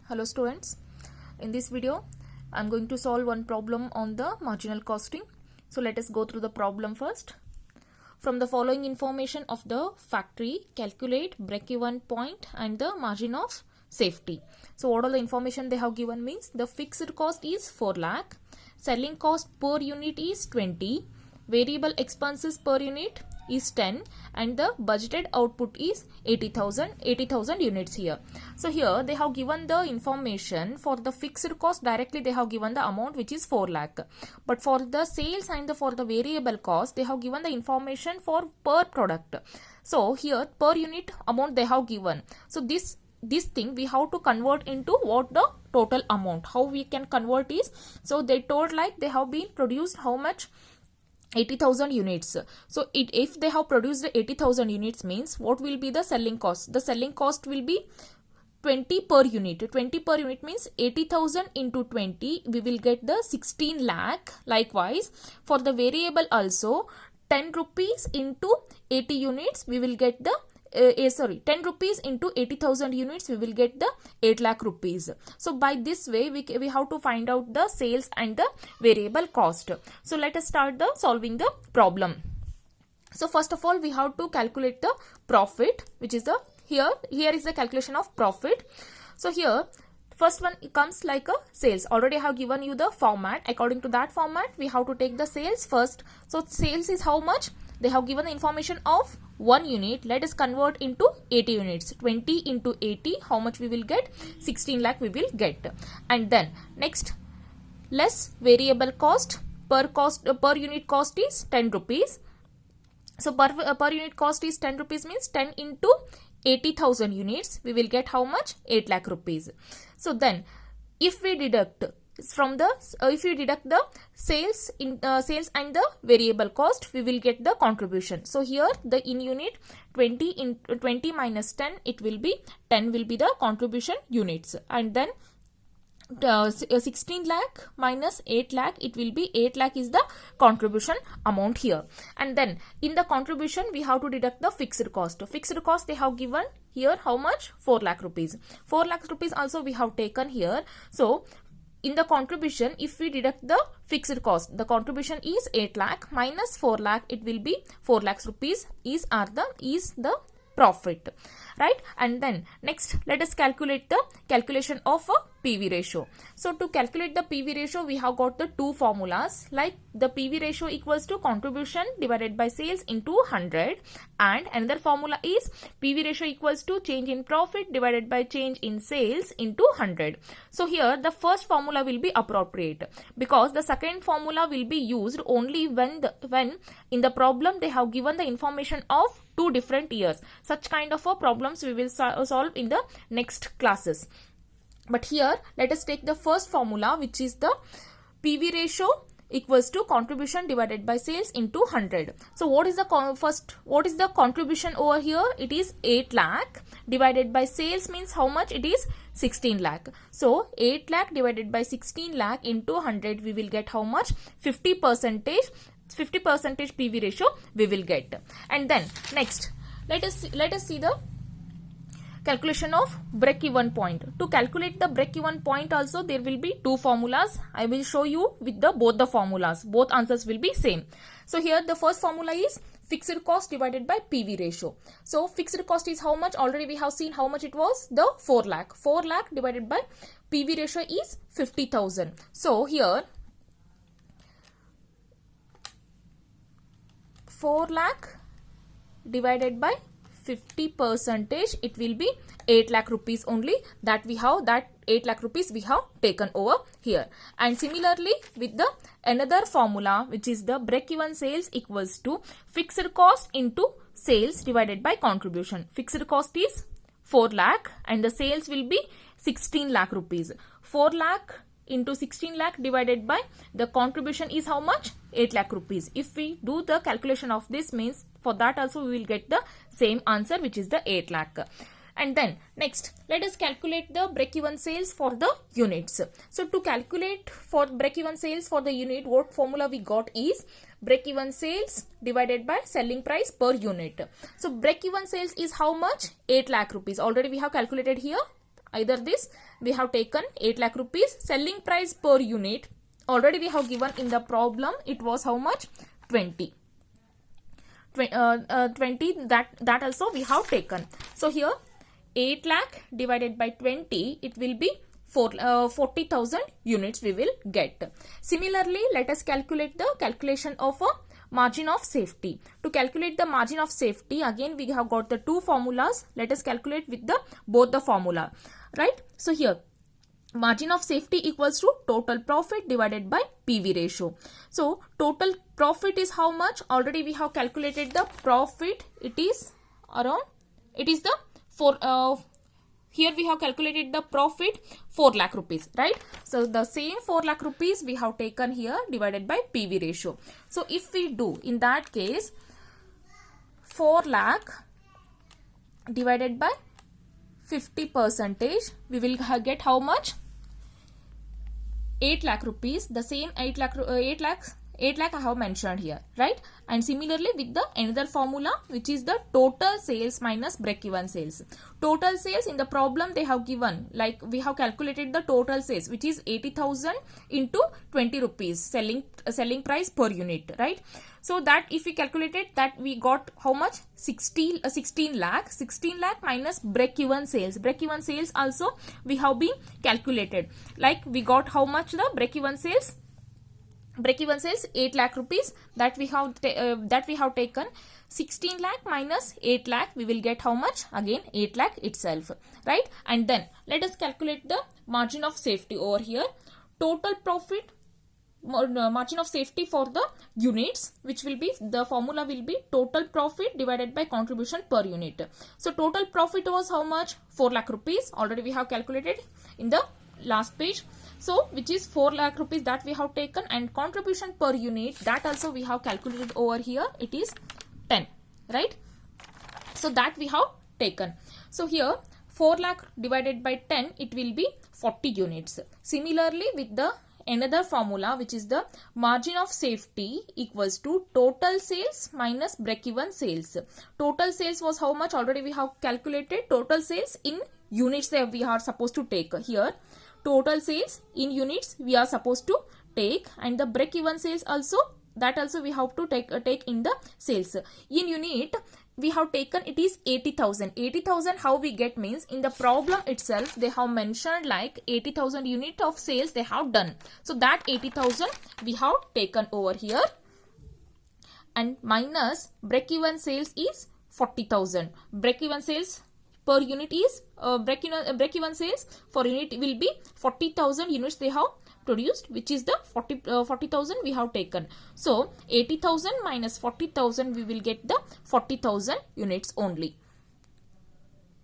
Hello students, in this video I am going to solve one problem on the marginal costing. So let us go through the problem first. From the following information of the factory, calculate break-even point and the margin of safety. So what all the information they have given means the fixed cost is 4 lakh, selling cost per unit is 20, variable expenses per unit is 10 and the budgeted output is 80,000 units here. So here they have given the information for the fixed cost. Directly they have given the amount which is 4 lakh, but for the sales and for the variable cost they have given the information for per product. So here per unit amount they have given. So this thing we have to convert into what the total amount. How we can convert is, so they told like they have been produced how much, 80,000 units. So if they have produced 80,000 units means what will be the selling cost? The selling cost will be 20 per unit. 20 per unit means 80,000 into 20, we will get the 16 lakh. Likewise for the variable also, 10 rupees into 80 units we will get the 10 rupees into 80,000 units we will get the 8 lakh rupees. So by this way we have to find out the sales and the variable cost. So let us start the solving the problem. So first of all we have to calculate the profit, which is the here is the calculation of profit. So here first one comes like a sales. Already I have given you the format. According to that format we have to take the sales first. So sales is how much? They have given the information of 1 unit. Let us convert into 80 units. 20 into 80, how much we will get? 16 lakh we will get. And then next, less variable cost. Per unit cost is 10 rupees. So per unit cost is 10 rupees means 10 into 80,000 units we will get how much? 8 lakh rupees. So then if we deduct from the the sales and the variable cost, we will get the contribution. So here the in unit 20 minus 10, it will be 10 will be the contribution units, and then 16 lakh minus 8 lakh, it will be 8 lakh is the contribution amount here. And then in the contribution we have to deduct the fixed cost. Fixed cost they have given here how much? 4 lakh rupees. 4 lakh rupees also we have taken here. So in the contribution, if we deduct the fixed cost, the contribution is 8 lakh minus 4 lakh, it will be 4 lakhs rupees is the profit, right? And then next let us calculate the calculation of a PV ratio. So to calculate the PV ratio we have got the two formulas, like the PV ratio equals to contribution divided by sales into 100, and another formula is PV ratio equals to change in profit divided by change in sales into 100. So here the first formula will be appropriate because the second formula will be used only when in the problem they have given the information of two different years. Such kind of problems we will solve in the next classes. But here let us take the first formula, which is the PV ratio equals to contribution divided by sales into 100. So what is the contribution over here? It is 8 lakh divided by sales means how much? It is 16 lakh. So 8 lakh divided by 16 lakh into 100, we will get how much? 50% PV ratio we will get. And then next let us see the calculation of break-even point. To calculate the break-even point also there will be two formulas. I will show you with both the formulas. Both answers will be same. So here the first formula is fixed cost divided by PV ratio. So fixed cost is how much? Already we have seen how much it was, the 4 lakh. 4 lakh divided by PV ratio is 50,000. So here 4 lakh divided by 50%, it will be 8 lakh rupees only, that we have, that 8 lakh rupees we have taken over here. And similarly with the another formula, which is the break-even sales equals to fixed cost into sales divided by contribution. Fixed cost is 4 lakh and the sales will be 16 lakh rupees. 4 lakh into 16 lakh divided by the contribution is how much? 8 lakh rupees. If we do the calculation of this means, for that also we will get the same answer, which is the 8 lakh. And then next let us calculate the break-even sales for the units. So to calculate for break-even sales for the unit, what formula we got is break-even sales divided by selling price per unit. So break-even sales is how much? 8 lakh rupees. Already we have calculated here. either this we have taken 8 lakh rupees. Selling price per unit already we have given in the problem, it was how much? 20. 20, that also we have taken. So here 8 lakh divided by 20, it will be 40,000 units we will get. Similarly, let us calculate the calculation of a margin of safety. To calculate the margin of safety, again we have got the two formulas. Let us calculate with the both the formula, right? So here margin of safety equals to total profit divided by PV ratio. So total profit is how much? Already we have calculated the profit. It is here we have calculated the profit 4 lakh rupees, right? So the same 4 lakh rupees we have taken here divided by PV ratio. So if we do in that case 4 lakh divided by 50%, we will get how much? 8 lakh rupees. The same 8 lakh I have mentioned here, right? And similarly with the another formula, which is the total sales minus break-even sales. Total sales in the problem they have given, like we have calculated the total sales, which is 80,000 into 20 rupees selling price per unit, right? So that if we calculated that, we got how much? 16 lakh minus break-even sales. Break-even sales also we have been calculated. Like we got how much the break-even sales? Break-even sales 8 lakh rupees, that we have taken. 16 lakh minus 8 lakh, we will get how much? Again 8 lakh itself, right? And then let us calculate the margin of safety over here. Total profit, margin of safety for the units, which will be, the formula will be total profit divided by contribution per unit. So total profit was how much? 4 lakh rupees. Already we have calculated in the last page. So which is 4 lakh rupees that we have taken, and contribution per unit, that also we have calculated over here. It is 10, right? So that we have taken. So here 4 lakh divided by 10, it will be 40 units. Similarly with the another formula, which is the margin of safety equals to total sales minus break-even sales. Total sales was how much? Already we have calculated. Total sales in units that we are supposed to take here. Total sales in units we are supposed to take, and the break-even sales also, that also we have to take in the sales. In unit we have taken, it is 80,000. 80,000 how we get means, in the problem itself they have mentioned like 80,000 unit of sales they have done. So that 80,000 we have taken over here, and minus break-even sales is 40,000. Break-even sales per unit is break-even sales for unit will be 40,000 units they have produced, which is the 40,000 we have taken. So 80,000 minus 40,000, we will get the 40,000 units only.